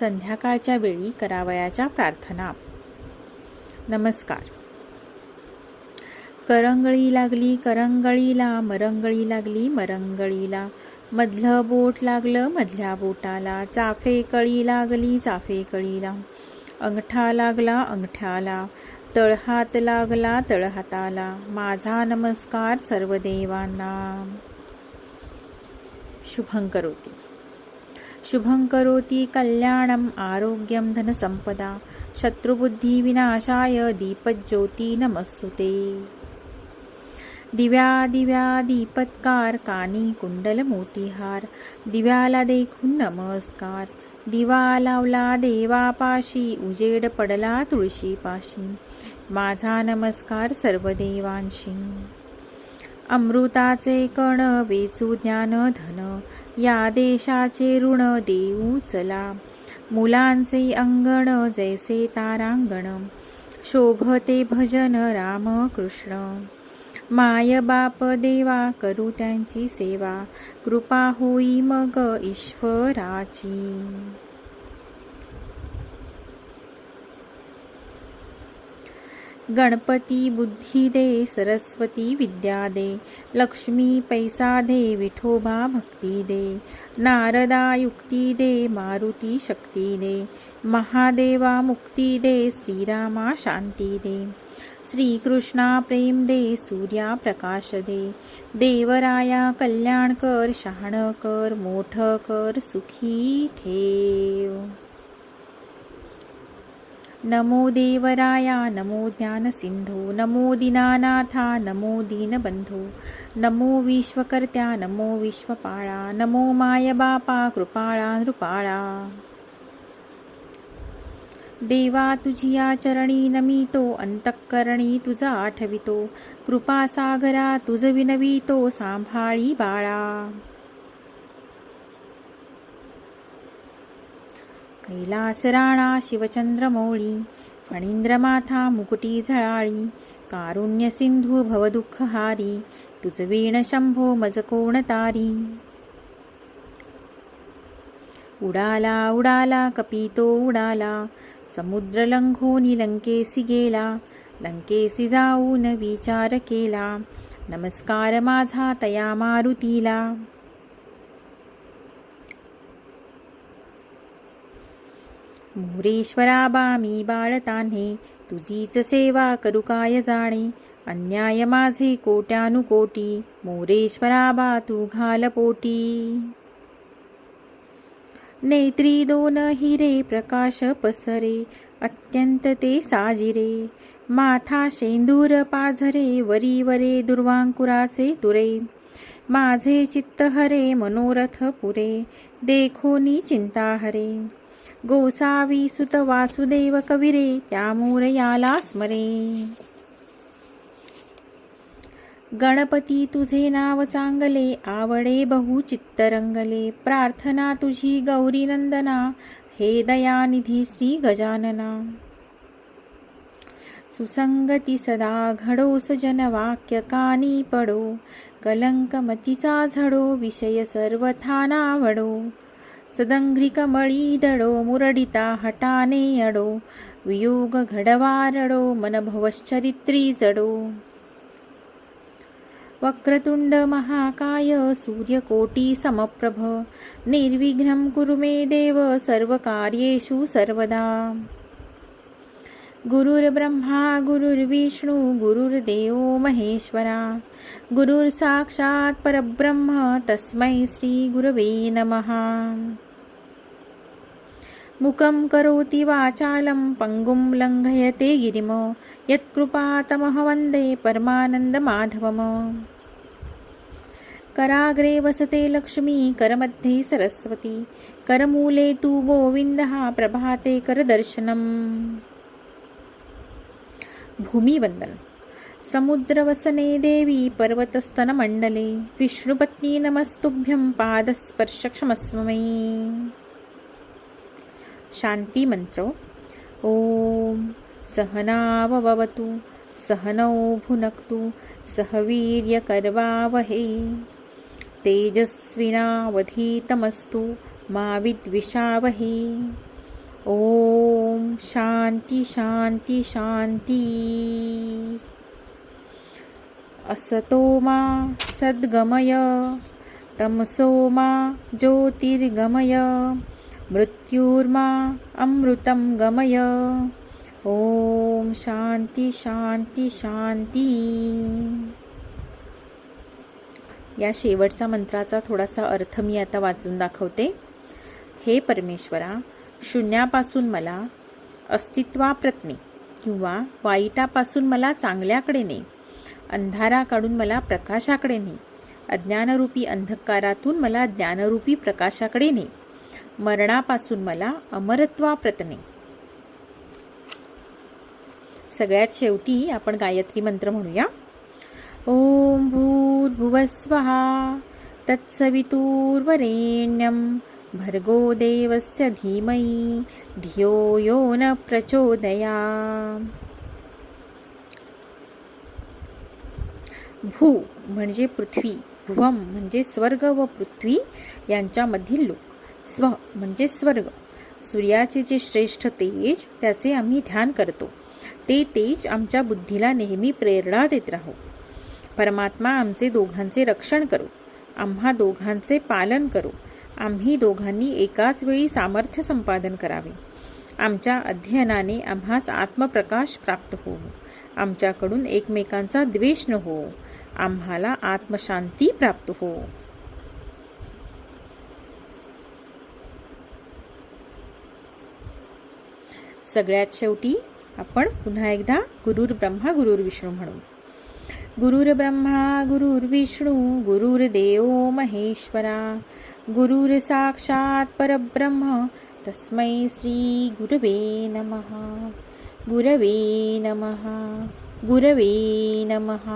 संध्याकाळच्या वेळी करावयाच्या प्रार्थना. नमस्कार. करंगळी लागली करंगळीला, मरंगळी लागली मरंगळीला, मधलं बोट लागलं मधल्या बोटाला, चाफे कळी लागली चाफे कळीला, अंगठा लागला अंगठ्याला, तळहात लागला तळहाताला, माझा नमस्कार सर्व देवांना. शुभं करोति. शुभं करोति कल्याणं आरोग्यं धनसंपदा, शत्रुबुद्धिविनाशाय दीपज्योती नमस्तुते. दिव्या दिव्या दीपत्कार, कानी कुंडल मोतीहार, दिव्याला देखून नमस्कार. दिवा लावला देवापाशी, उजेड पडला तुळशीपाशी, माझा नमस्कार सर्व देवांशी. अमृताचे कण वेचू ज्ञान धन, या देशाचे ऋण देऊ चला, मुलांचे अंगण जैसे तारांगण, शोभते भजन राम कृष्ण. माय बाप देवा करू त्यांची सेवा, कृपा होई मग ईश्वराची. गणपती बुद्धी दे, सरस्वती विद्या दे, लक्ष्मी पैसा दे, विठोबा भक्ती दे, नारदा युक्ती दे, मारुती शक्ती दे, महादेवा मुक्ती दे, श्रीरामा शांती दे, श्रीकृष्णा प्रेम दे, सूर्या प्रकाश दे, देवराया कल्याण कर, शहाण कर, मोठ कर, सुखी ठेव. नमो देवराया, नमो ज्ञानसिंधू, नमो दीनानाथा, नमो दीनबंधू, नमो विश्वकर्त्या, नमो विश्वपाळा, नमो माय बापा कृपाळा नृपाळा. देवा तुझिया चरणी नमितो, अंतःकरणी तुझा आठवितो, कृपासागरा तुझ विनवितो, सांभाळी बाळा. कैलास राणा शिवचंद्रमौळी, फणींद्रमाथा मुकुटी झळाळी, कारुण्य सिंधू भवदुःखहारी, तुझ वीण शंभो मज कोण तारी. उडाला उडाला कपितो उडाला, समुद्र लंघोनी लंकेसी गेला, लंकेसी जाऊन विचार केला, नमस्कार माझा तया मारुतीला. मोरेश्वरा बा मी बाळ तान्हे, तुझीच सेवा करू काय जाणे, अन्याय माझे कोट्यानुकोटी, मोरेश्वरा बा तू घाल पोटी. नेत्री दोन हिरे प्रकाश पसरे, अत्यंत ते साजिरे, माथा शेंदूर पाझरे, वरी वरे दुर्वांकुराचे तुरे, माझे चित्त हरे मनोरथ पुरे, देखोनी चिंता हरे. गोसावी सुत वासुदेव कविरे, त्या मोरयाला स्मरे. गणपती तुझे नाव चांगले, आवडे बहु चित्त रंगले, प्रार्थना तुझी गौरी नंदना, हे दयानिधी श्री गजानना. सुसंगती सदा घडो, सजन वाक्य कानी पडो, कलंक मतीचा झडो, विषय सर्वथा नावडो, सदंघ्री कमळी दडो, मुरडिता हटाने अडो, वियोग घडवारडो, मन भवश्चरित्री जडो. वक्रतुंड महाकाय, सूर्यकोटी समप्रभ, निर्विघ्नं कुरु मे देव, सर्वकार्येषु सर्वदा. गुरुर्ब्रह्मा गुरुर्विष्णू, गुरुर्देवो महेश्वरा, गुरुर्साक्षात् परब्रह्म, तस्मै श्री गुरवे नमः. मुकं करोति वाचालं, पंगुं लंघयते गिरिम, यत्कृपातमः वन्दे परमानन्दमाधवम्. कराग्रे वसते लक्ष्मी, करमध्ये सरस्वती, करमूले तु गोविन्दः, प्रभाते करदर्शनम्. भूमिवंदन. समुद्रवसने देवी, पर्वतस्तनमण्डले, विष्णुपत्नी नमस्तुभ्यं, पादस्पर्शक्षमस्व मे. शांती मंत्र. ओम सहनाववतु, सहनौ भुनक्तु, सह वीर्यकर्वावहै, तेजस्विनावधीतमस्तु मा विद्विषावहै. ओम शांती शांती शांती. असतो मा सद्गमय तमसो मा ज्योतिर्गमय मृत्युर्मा अमृतं गमय. ओम शांती शांती शांती. या शेवटचा मंत्राचा थोडासा अर्थ मी आता वाचून दाखवते. हे परमेश्वरा, शून्यापासून मला अस्तित्वाप्रत किंवा वाईटापासून मला चांगल्याकडे ने, अंधाराकडून मला प्रकाशाकडे ने, अज्ञानरूपी अंधकारातून मला ज्ञानरूपी प्रकाशाकडे ने, मरणापासून मला अमरत्वाप्रत ने. सगळ्यात शेवटी आपण गायत्री मंत्र म्हणूया. ओम भूर्भुवस्वः तत्सवितुर्वरेण्यं भर्गो देवस्य धीमहि धियो यो न प्रचोदयात्. भू म्हणजे पृथ्वी, भुवम म्हणजे स्वर्ग व पृथ्वी यांच्यामधील लोक, स्व म्हणजे स्वर्ग. सूर्याचे जे श्रेष्ठ तेज त्याचे आम्ही ध्यान करतो. ते तेज आमच्या बुद्धीला नेहमी प्रेरणा देत राहो. परमात्मा आमचे दोघांचे रक्षण करो, आम्हा दोघांचे पालन करो. आम्ही दोघांनी एकाच वेळी सामर्थ्य संपादन करावे. आमच्या अध्ययनाने आम्हास आत्मप्रकाश प्राप्त हो. आमच्याकडून एकमेकांचा द्वेष न हो. आम्हाला आत्मशांती प्राप्त हो. सगळ्यात शेवटी आपण पुन्हा एकदा गुरुर् ब्रह्मा गुरुर्विष्णू म्हणू. गुरुर्ब्रह्मा गुरुर्विष्णू गुरुर्देव महेश्वरा गुरुर साक्षात परब्रह्म तस्मै श्री गुरवे नमः. गुरवे नमः. गुरवे नमः.